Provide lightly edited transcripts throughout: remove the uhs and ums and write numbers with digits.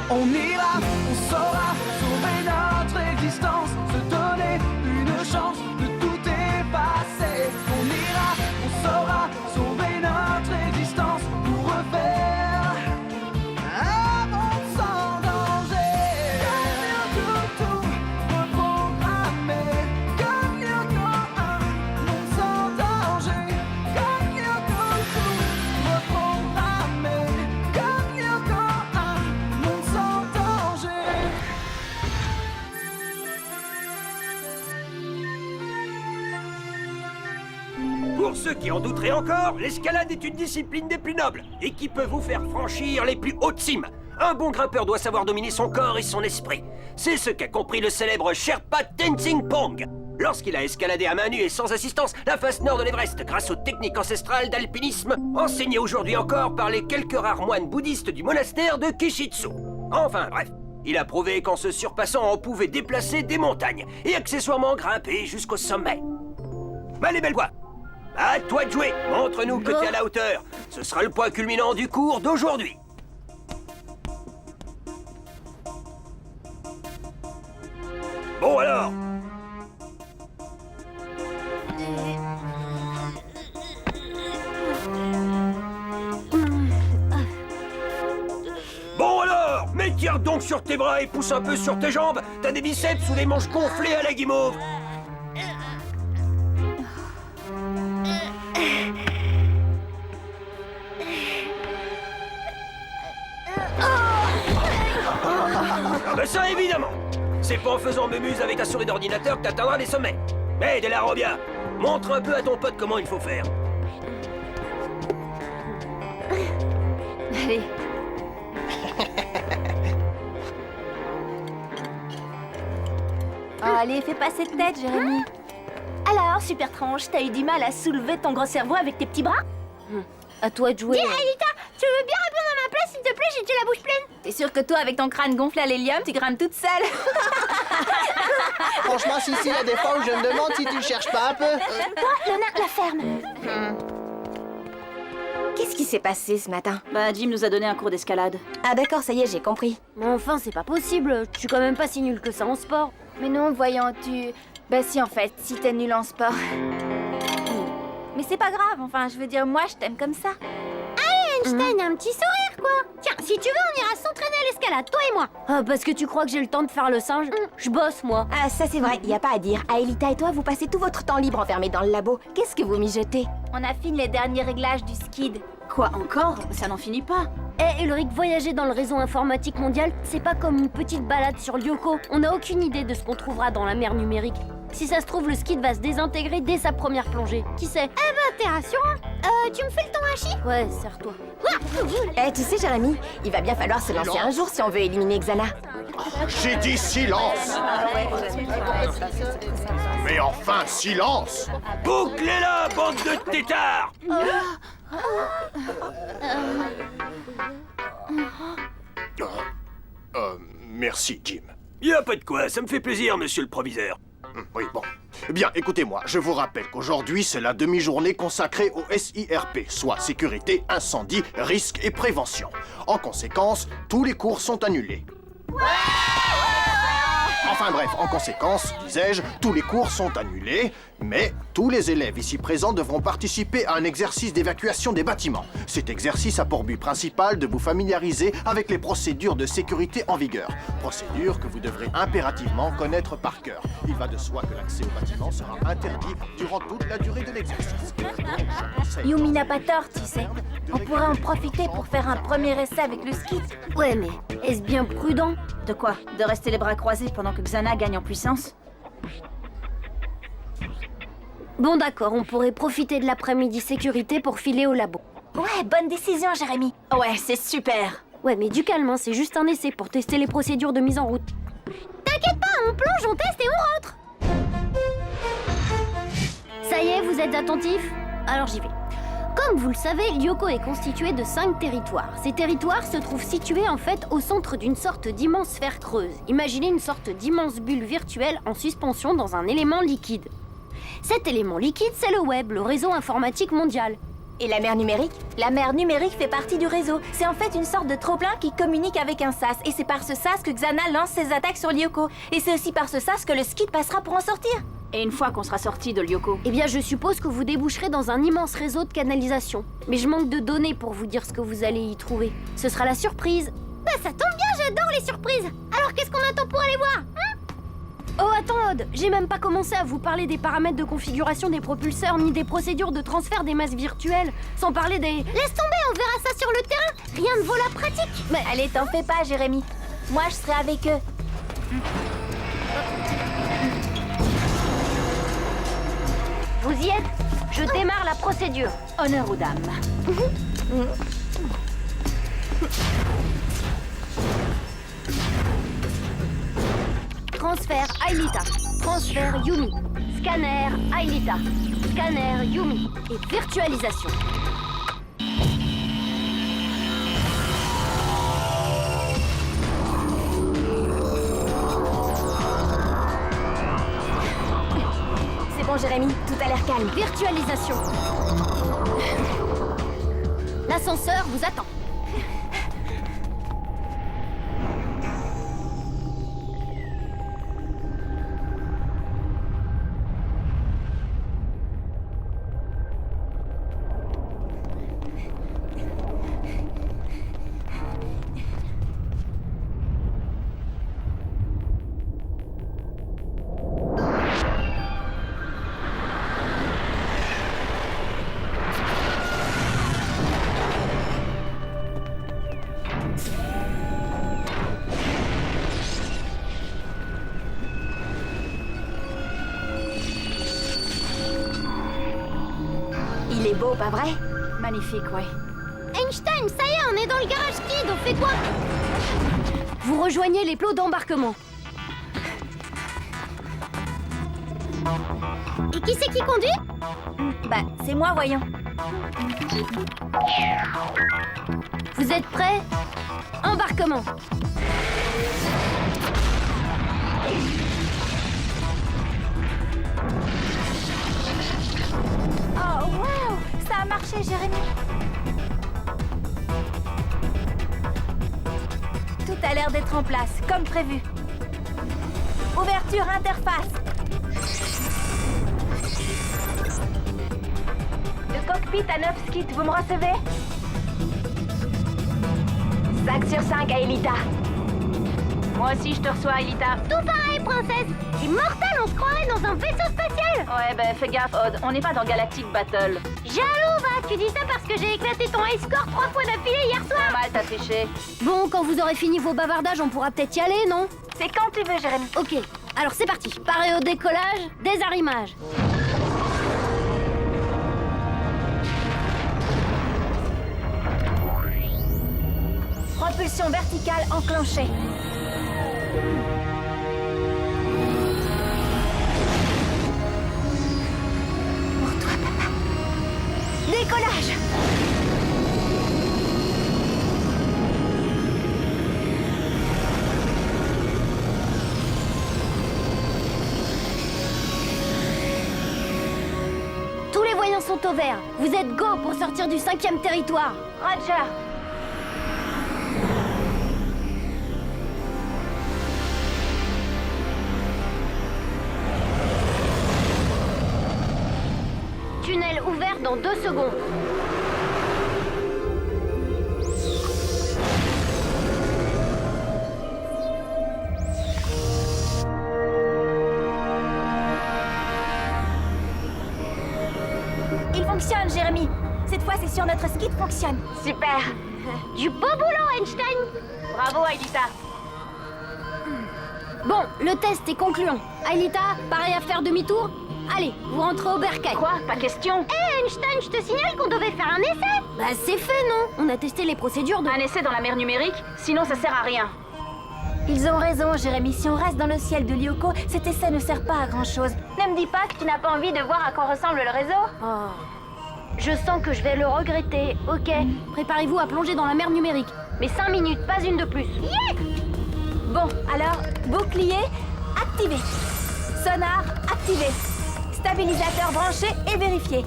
On ira, on saura sauver notre existence, se donner une chance de tout effacer. On ira, on saura sauver notre existence pour refaire un monde sans danger. Tout reprogrammer, comme Yoko, un monde sans danger. Comme Yoko, tout reprogrammer, comme Yoko, un monde sans danger. Pour ceux qui en douteraient encore, l'escalade est une discipline des plus nobles et qui peut vous faire franchir les plus hautes cimes. Un bon grimpeur doit savoir dominer son corps et son esprit. C'est ce qu'a compris le célèbre Sherpa Tenzing Pong lorsqu'il a escaladé à main nue et sans assistance la face nord de l'Everest grâce aux techniques ancestrales d'alpinisme enseignées aujourd'hui encore par les quelques rares moines bouddhistes du monastère de Kishitsu. Enfin bref, il a prouvé qu'en se surpassant on pouvait déplacer des montagnes et accessoirement grimper jusqu'au sommet. Allez belle voix, à toi de jouer. Montre-nous que t'es à la hauteur. Ce sera le point culminant du cours d'aujourd'hui. Bon alors. Bon alors, mais tire donc sur tes bras et pousse un peu sur tes jambes. T'as des biceps ou des manches gonflées à la guimauve. Ah bah ça évidemment. C'est pas en faisant mémuse avec un souris d'ordinateur que t'atteindras les sommets. Hé, De La Robia, montre un peu à ton pote comment il faut faire. Allez. Oh, allez, fais pas cette tête, Jérémy. Alors, super tranche, t'as eu du mal à soulever ton gros cerveau avec tes petits bras? À toi de jouer. Dis, Aelita, tu veux bien répondre à ma place, s'il te plaît? J'ai la bouche pleine. T'es sûr que toi, avec ton crâne gonflé à l'hélium, tu grimpes toute seule? Franchement, Sissi, il y a des fois où je me demande si tu le cherches pas un peu. Toi, le nain, la ferme. Qu'est-ce qui s'est passé ce matin? Bah, Jim nous a donné un cours d'escalade. Ah d'accord, ça y est, j'ai compris. Mais enfin, c'est pas possible. Je suis quand même pas si nulle que ça en sport. Mais non, voyons, tu... Bah si, en fait, si t'es nul en sport. Mais c'est pas grave, enfin, je veux dire, moi, je t'aime comme ça. Einstein a un petit sourire, quoi. Tiens, si tu veux, on ira s'entraîner à l'escalade, toi et moi. Ah, parce que tu crois que j'ai le temps de faire le singe? Je bosse, moi. Ah, ça c'est vrai, y a pas à dire. Aelita et toi, vous passez tout votre temps libre enfermés dans le labo. Qu'est-ce que vous mijotez? On affine les derniers réglages du skid. Quoi encore? Ça n'en finit pas. Eh, Ulrich, voyager dans le réseau informatique mondial, c'est pas comme une petite balade sur Lyoko. On n'a aucune idée de ce qu'on trouvera dans la mer numérique. Si ça se trouve, le skid va se désintégrer dès sa première plongée. Qui sait? T'es rassurant. Tu me fais le temps hachi? Ouais, serre-toi. Eh, tu sais, Jérémy, il va bien falloir se lancer un jour si on veut éliminer Xana. J'ai dit silence! Mais enfin, silence! Bouclez-la, bande de têtards! Merci, Jim. Y a pas de quoi, ça me fait plaisir, monsieur le proviseur. Oui, bon. Bien, écoutez-moi, je vous rappelle qu'aujourd'hui, c'est la demi-journée consacrée au SIRP, soit sécurité, incendie, risque et prévention. En conséquence, tous les cours sont annulés. Enfin bref, en conséquence, disais-je, tous les cours sont annulés, mais tous les élèves ici présents devront participer à un exercice d'évacuation des bâtiments. Cet exercice a pour but principal de vous familiariser avec les procédures de sécurité en vigueur. Procédures que vous devrez impérativement connaître par cœur. Il va de soi que l'accès au bâtiment sera interdit durant toute la durée de l'exercice. Yumi n'a pas tort, tu sais. On pourrait en profiter pour faire un premier essai avec le skid. Ouais, mais est-ce bien prudent? De quoi? De rester les bras croisés pendant que Xana gagne en puissance? Bon d'accord, on pourrait profiter de l'après-midi sécurité pour filer au labo. Ouais, bonne décision, Jérémy. Ouais, c'est super. Ouais, mais du calme, hein, c'est juste un essai pour tester les procédures de mise en route. T'inquiète pas, on plonge, on teste et on rentre. Ça y est, vous êtes attentifs? Alors j'y vais. Comme vous le savez, Lyoko est constitué de 5 territoires. Ces territoires se trouvent situés en fait au centre d'une sorte d'immense sphère creuse. Imaginez une sorte d'immense bulle virtuelle en suspension dans un élément liquide. Cet élément liquide, c'est le web, le réseau informatique mondial. Et la mer numérique? La mer numérique fait partie du réseau. C'est en fait une sorte de trop-plein qui communique avec un sas. Et c'est par ce sas que Xana lance ses attaques sur Lyoko. Et c'est aussi par ce sas que le skid passera pour en sortir. Et une fois qu'on sera sorti de Lyoko, Eh bien, je suppose que vous déboucherez dans un immense réseau de canalisation. Mais je manque de données pour vous dire ce que vous allez y trouver. Ce sera la surprise. Bah ça tombe bien, j'adore les surprises. Alors qu'est-ce qu'on attend pour aller voir hein? Oh, attends, Odd, j'ai même pas commencé à vous parler des paramètres de configuration des propulseurs, ni des procédures de transfert des masses virtuelles, sans parler des... Laisse tomber, on verra ça sur le terrain. Rien ne vaut la pratique. Mais allez, t'en fais pas, Jérémy. Moi, je serai avec eux. Vous y êtes? Je démarre la procédure. honneur aux dames. Transfert Aelita. Transfert Yumi. Scanner Aelita. Scanner Yumi. Et virtualisation. C'est bon, Jérémy, tout a l'air calme. Virtualisation. L'ascenseur vous attend. Il est beau, pas vrai? Magnifique, ouais. Einstein, ça y est, on est dans le garage skid, on fait quoi? Vous rejoignez les plots d'embarquement. Et qui c'est qui conduit? Bah, c'est moi, voyons. Vous êtes prêts? Embarquement. Oh, wow! Ça a marché, Jérémy. Tout a l'air d'être en place, comme prévu. Ouverture interface. Le cockpit à 9 skids, vous me recevez? 5 sur 5 à Elita. Moi aussi, je te reçois, Elita. Tout pareil, princesse. C'est mortel, on se croirait dans un vaisseau spatial. Ouais, ben fais gaffe, Odd. On n'est pas dans Galactic Battle. Jaloux, va, tu dis ça parce que j'ai éclaté ton high score 3 fois d'affilée hier soir. Mal, t'as triché. Bon, quand vous aurez fini vos bavardages, on pourra peut-être y aller, non? C'est quand tu veux, Jérémy. Ok, alors c'est parti. Paré au décollage, désarrimage. Propulsion verticale enclenchée. Pour toi, papa. Décollage. Tous les voyants sont au vert. Vous êtes go pour sortir du 5e territoire. Roger. Tunnel ouvert dans 2 secondes. Il fonctionne, Jérémy. Cette fois, c'est sûr, notre skid fonctionne. Super. Du beau boulot, Einstein. Bravo, Elita. Bon, le test est concluant. Aelita, pareil à faire demi-tour? Allez, vous rentrez au bercail. Quoi? Pas question. Hé, Einstein, je te signale qu'on devait faire un essai. Bah c'est fait, non? On a testé les procédures de... Un essai dans la mer numérique, sinon ça sert à rien. Ils ont raison, Jérémy. Si on reste dans le ciel de Lyoko, cet essai ne sert pas à grand-chose. Ne me dis pas que tu n'as pas envie de voir à quoi ressemble le réseau. Oh. Je sens que je vais le regretter. Ok, préparez-vous à plonger dans la mer numérique. Mais 5 minutes, pas une de plus. Bon, alors, bouclier activé. Sonar activé. Stabilisateur branché et vérifié.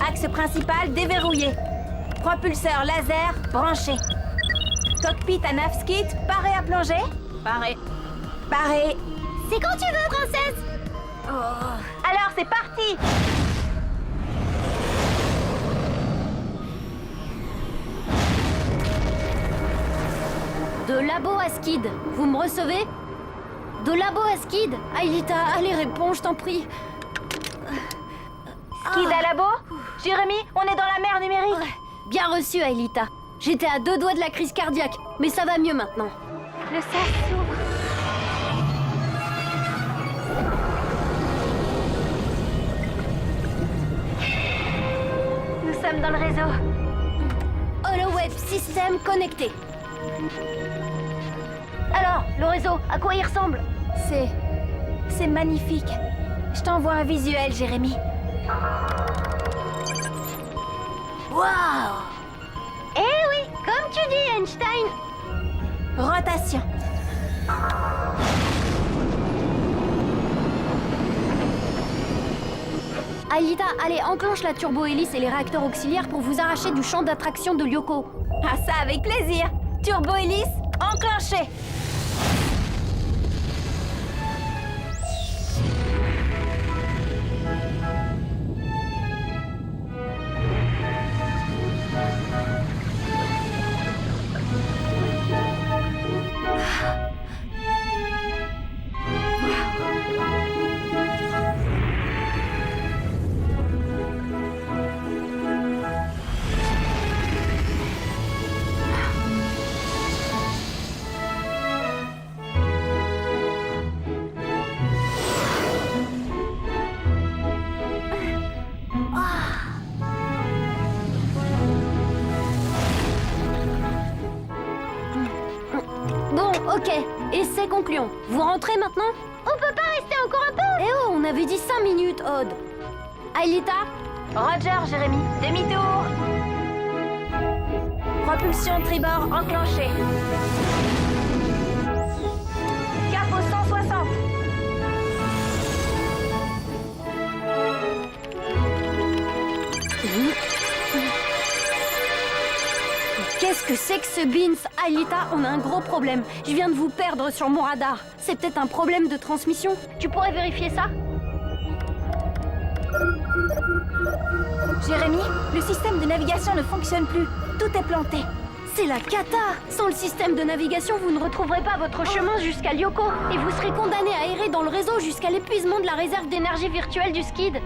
Axe principal déverrouillé. Propulseur laser branché. Cockpit à Navskit, paré à plonger. Pareil. Paré. C'est quand tu veux, princesse. Alors, c'est parti. De labo à skid, vous me recevez? De labo à skid? Aelita, allez, réponds, je t'en prie. Skid à labo. Jérémy, on est dans la mer numérique. Bien reçu, Aelita. J'étais à 2 doigts de la crise cardiaque, mais ça va mieux maintenant. Le sas s'ouvre. Nous sommes dans le réseau. HoloWeb système connecté. Alors, le réseau, à quoi il ressemble? C'est magnifique. Je t'envoie un visuel, Jérémy. Waouh! Eh oui, comme tu dis, Einstein. Rotation. Aelita, allez, enclenche la turbo-hélice et les réacteurs auxiliaires pour vous arracher du champ d'attraction de Lyoko. Ah ça, avec plaisir. Turbo-hélice enclenchée. Bon, ok, essai concluant. Vous rentrez maintenant? On peut pas rester encore un peu. Eh oh, on avait dit 5 minutes, Odd. Aelita? Roger, Jérémy. Demi-tour. Propulsion tribord enclenchée. Cap au 160. Qu'est-ce que c'est que ce Beans? Aelita, on a un gros problème. Je viens de vous perdre sur mon radar. C'est peut-être un problème de transmission. Tu pourrais vérifier ça? Jérémy, le système de navigation ne fonctionne plus. Tout est planté. C'est la cata! Sans le système de navigation, vous ne retrouverez pas votre chemin jusqu'à Lyoko. Et vous serez condamné à errer dans le réseau jusqu'à l'épuisement de la réserve d'énergie virtuelle du skid.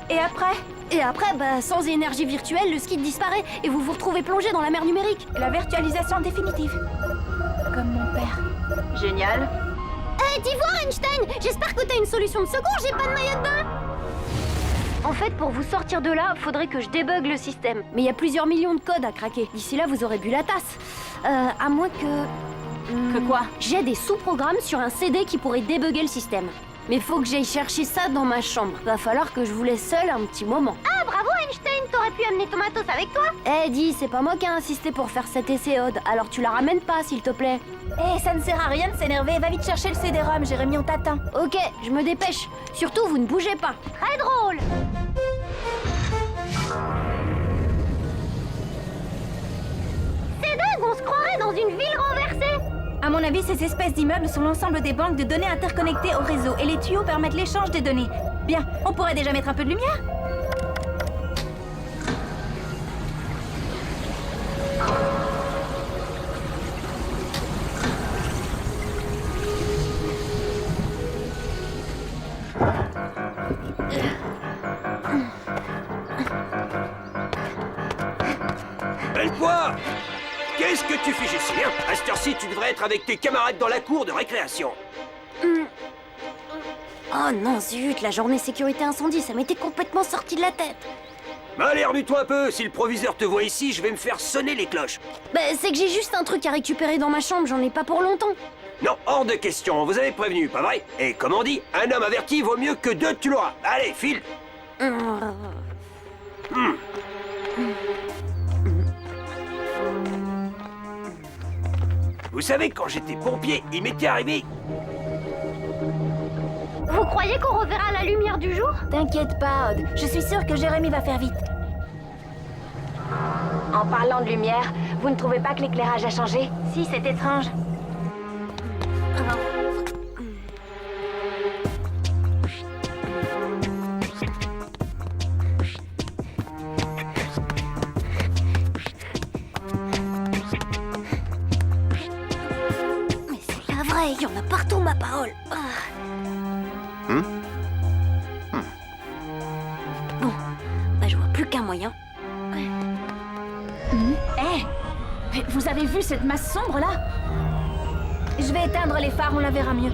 Et après? Et après, sans énergie virtuelle, le skid disparaît et vous vous retrouvez plongé dans la mer numérique. La virtualisation définitive. Comme mon père. Génial. Dis voir, Einstein. J'espère que t'as une solution de secours. J'ai pas de maillot de bain. En fait, pour vous sortir de là, faudrait que je débug le système. Mais il y a plusieurs millions de codes à craquer. D'ici là, vous aurez bu la tasse. À moins que... Que quoi? J'ai des sous-programmes sur un CD qui pourraient débugger le système. Mais faut que j'aille chercher ça dans ma chambre. Va falloir que je vous laisse seul un petit moment. Ah, bravo, Einstein. T'aurais pu amener ton matos avec toi. Eh, dis, c'est pas moi qui ai insisté pour faire cet essai, Odd. Alors tu la ramènes pas, s'il te plaît. Eh, ça ne sert à rien de s'énerver. Va vite chercher le CD-ROM, Jérémy, on t'attend. Ok, je me dépêche. Surtout, vous ne bougez pas. Très drôle. C'est dingue, on se croirait dans une ville renversée. À mon avis, ces espèces d'immeubles sont l'ensemble des banques de données interconnectées au réseau et les tuyaux permettent l'échange des données. Bien, on pourrait déjà mettre un peu de lumière? Belle poire! Qu'est-ce que tu fais ici, hein? À cette heure-ci, tu devrais être avec tes camarades dans la cour de récréation. Oh non, zut, la journée sécurité incendie, ça m'était complètement sorti de la tête. Allez, remue-toi un peu. Si le proviseur te voit ici, je vais me faire sonner les cloches. C'est que j'ai juste un truc à récupérer dans ma chambre, j'en ai pas pour longtemps. Non, hors de question. Vous avez prévenu, pas vrai? Et comme on dit, un homme averti vaut mieux que deux tu l'auras. Allez, file. Vous savez, quand j'étais pompier, il m'était arrivé... Vous croyez qu'on reverra la lumière du jour? T'inquiète pas, Odd. Je suis sûre que Jérémy va faire vite. En parlant de lumière, vous ne trouvez pas que l'éclairage a changé? Si, c'est étrange. Mais c'est pas vrai, il y en a partout, ma parole. Bon, bah je vois plus qu'un moyen. Mais vous avez vu cette masse sombre là? Je vais éteindre les phares, on la verra mieux.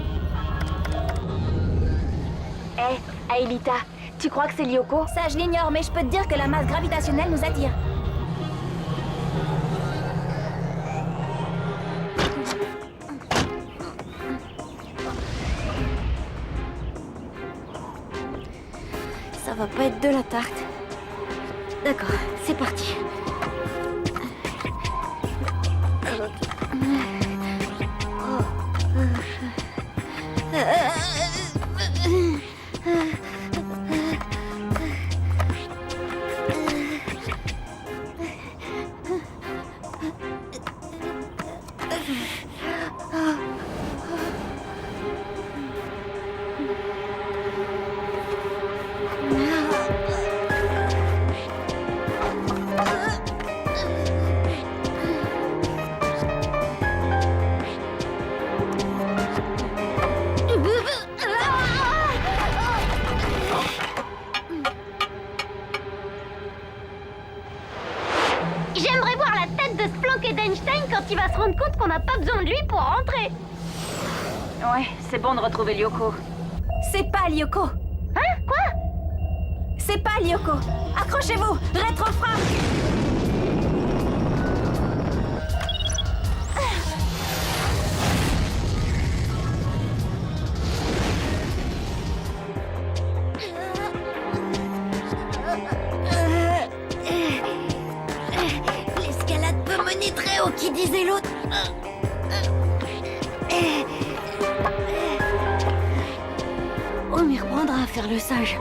Hé, Aelita, tu crois que c'est Lyoko? Ça, je l'ignore, mais je peux te dire que la masse gravitationnelle nous attire. Ça va pas être de la tarte. D'accord, c'est parti. J'aimerais voir la tête de Splank d'Einstein quand il va se rendre compte qu'on n'a pas besoin de lui pour rentrer. Ouais, c'est bon de retrouver Lyoko. C'est pas Lyoko. Hein? Quoi? C'est pas Lyoko. Accrochez-vous, rétrofrappe. L'escalade peut mener très haut, qui disait l'autre. On m'y reprendra à faire le sage.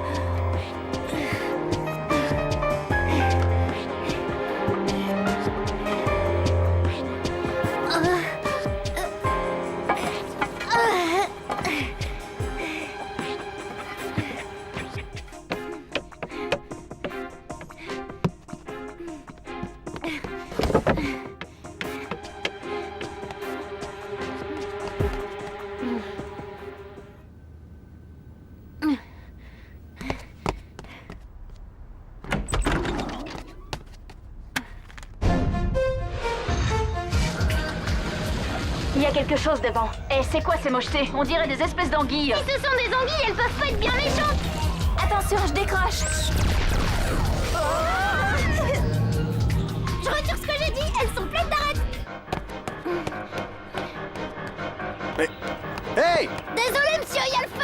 Il y a quelque chose devant. Eh, c'est quoi ces mochetés? On dirait des espèces d'anguilles. Si ce sont des anguilles, elles peuvent pas être bien méchantes. Attention, je décroche. Je retire ce que j'ai dit, elles sont pleines d'arêtes. Hey! Désolé, monsieur, il y a le feu.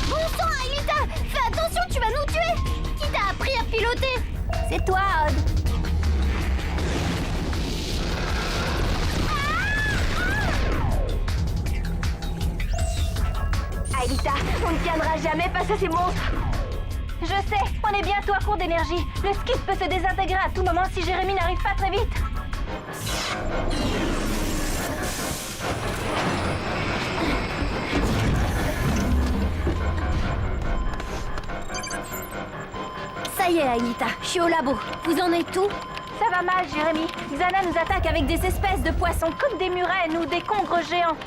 Bon sang, Aelita, fais attention, tu vas nous tuer. Qui t'a appris à piloter? C'est toi, Odd. Aelita, on ne tiendra jamais face à ces monstres. Je sais, on est bientôt à court d'énergie. Le skid peut se désintégrer à tout moment si Jérémy n'arrive pas très vite. Ça y est, Aelita, je suis au labo. Vous en êtes où? Ça va mal, Jérémy. Xana nous attaque avec des espèces de poissons comme des murènes ou des congres géants.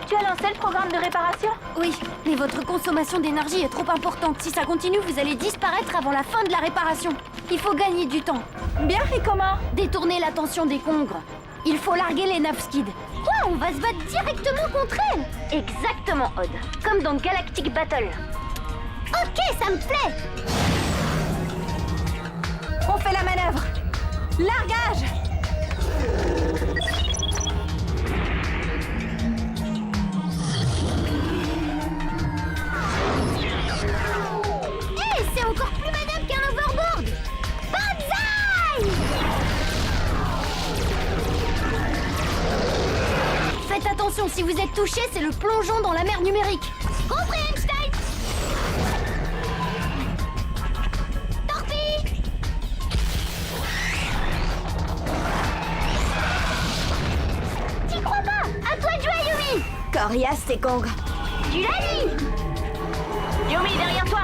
Tu as lancé le programme de réparation? Oui, mais votre consommation d'énergie est trop importante. Si ça continue, vous allez disparaître avant la fin de la réparation. Il faut gagner du temps. Bien, et comment? Détourner l'attention des congres. Il faut larguer les naves skid. Quoi? On va se battre directement contre elle? Exactement, Odd. Comme dans Galactic Battle. Ok, ça me plaît. On fait la manœuvre. Largage. Hé, c'est encore plus maniable qu'un overboard. Banzai! Faites attention, si vous êtes touché, c'est le plongeon dans la mer numérique. Compris, Einstein. Torpille. T'y crois pas? À toi de jouer, Yumi. Coriace, c'est Kong. Tu l'as dit. Yumi, derrière toi.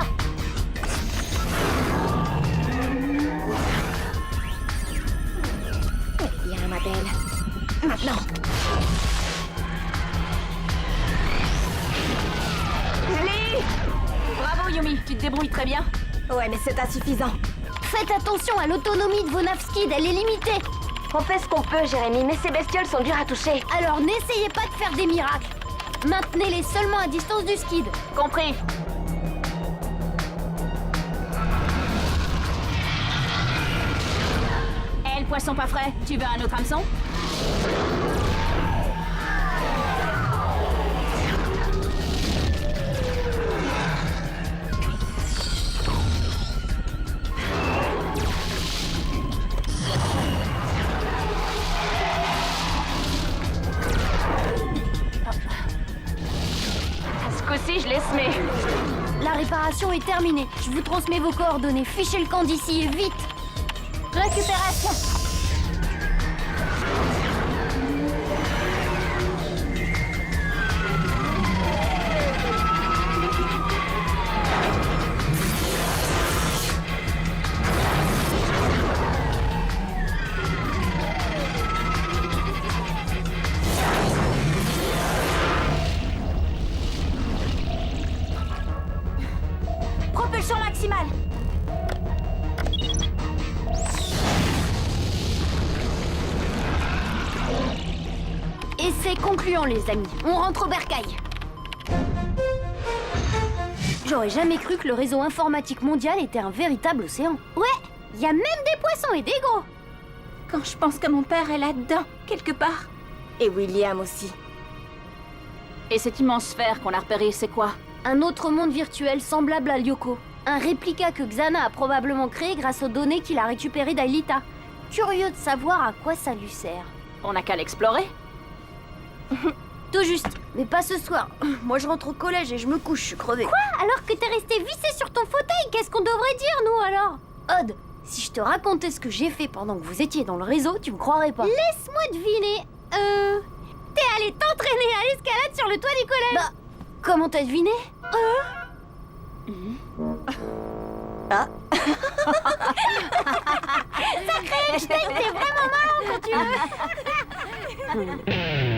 Bien, ma belle. Maintenant. Lee! Bravo, Yumi. Tu te débrouilles très bien. Ouais, mais c'est insuffisant. Faites attention à l'autonomie de vos Navskid, elle est limitée. On fait ce qu'on peut, Jérémy, mais ces bestioles sont dures à toucher. Alors n'essayez pas de faire des miracles. Maintenez-les seulement à distance du skid. Compris. Eh, le poisson pas frais, tu veux un autre hameçon? Ce coup-ci, je laisse mes... La réparation est terminée. Je vous transmets vos coordonnées. Fichez le camp d'ici et vite. Récupération. Propulsion maximale. Et c'est concluant, les amis. On rentre au bercail. J'aurais jamais cru que le réseau informatique mondial était un véritable océan. Ouais, il y a même des poissons et des gros. Quand je pense que mon père est là-dedans, quelque part. Et William aussi. Et cette immense sphère qu'on a repérée, c'est quoi? Un autre monde virtuel semblable à Lyoko. Un réplica que Xana a probablement créé grâce aux données qu'il a récupérées d'Aelita. Curieux de savoir à quoi ça lui sert. On n'a qu'à l'explorer. Tout juste, mais pas ce soir. Moi je rentre au collège et je me couche, je suis crevée. Quoi? Alors que t'es resté vissé sur ton fauteuil, qu'est-ce qu'on devrait dire, nous, alors? Odd, si je te racontais ce que j'ai fait pendant que vous étiez dans le réseau, tu me croirais pas. Laisse-moi deviner. T'es allé t'entraîner à l'escalade sur le toit du collège. Bah, comment t'as deviné? Ah. Sacré Einstein, t'es vraiment marrant quand tu veux.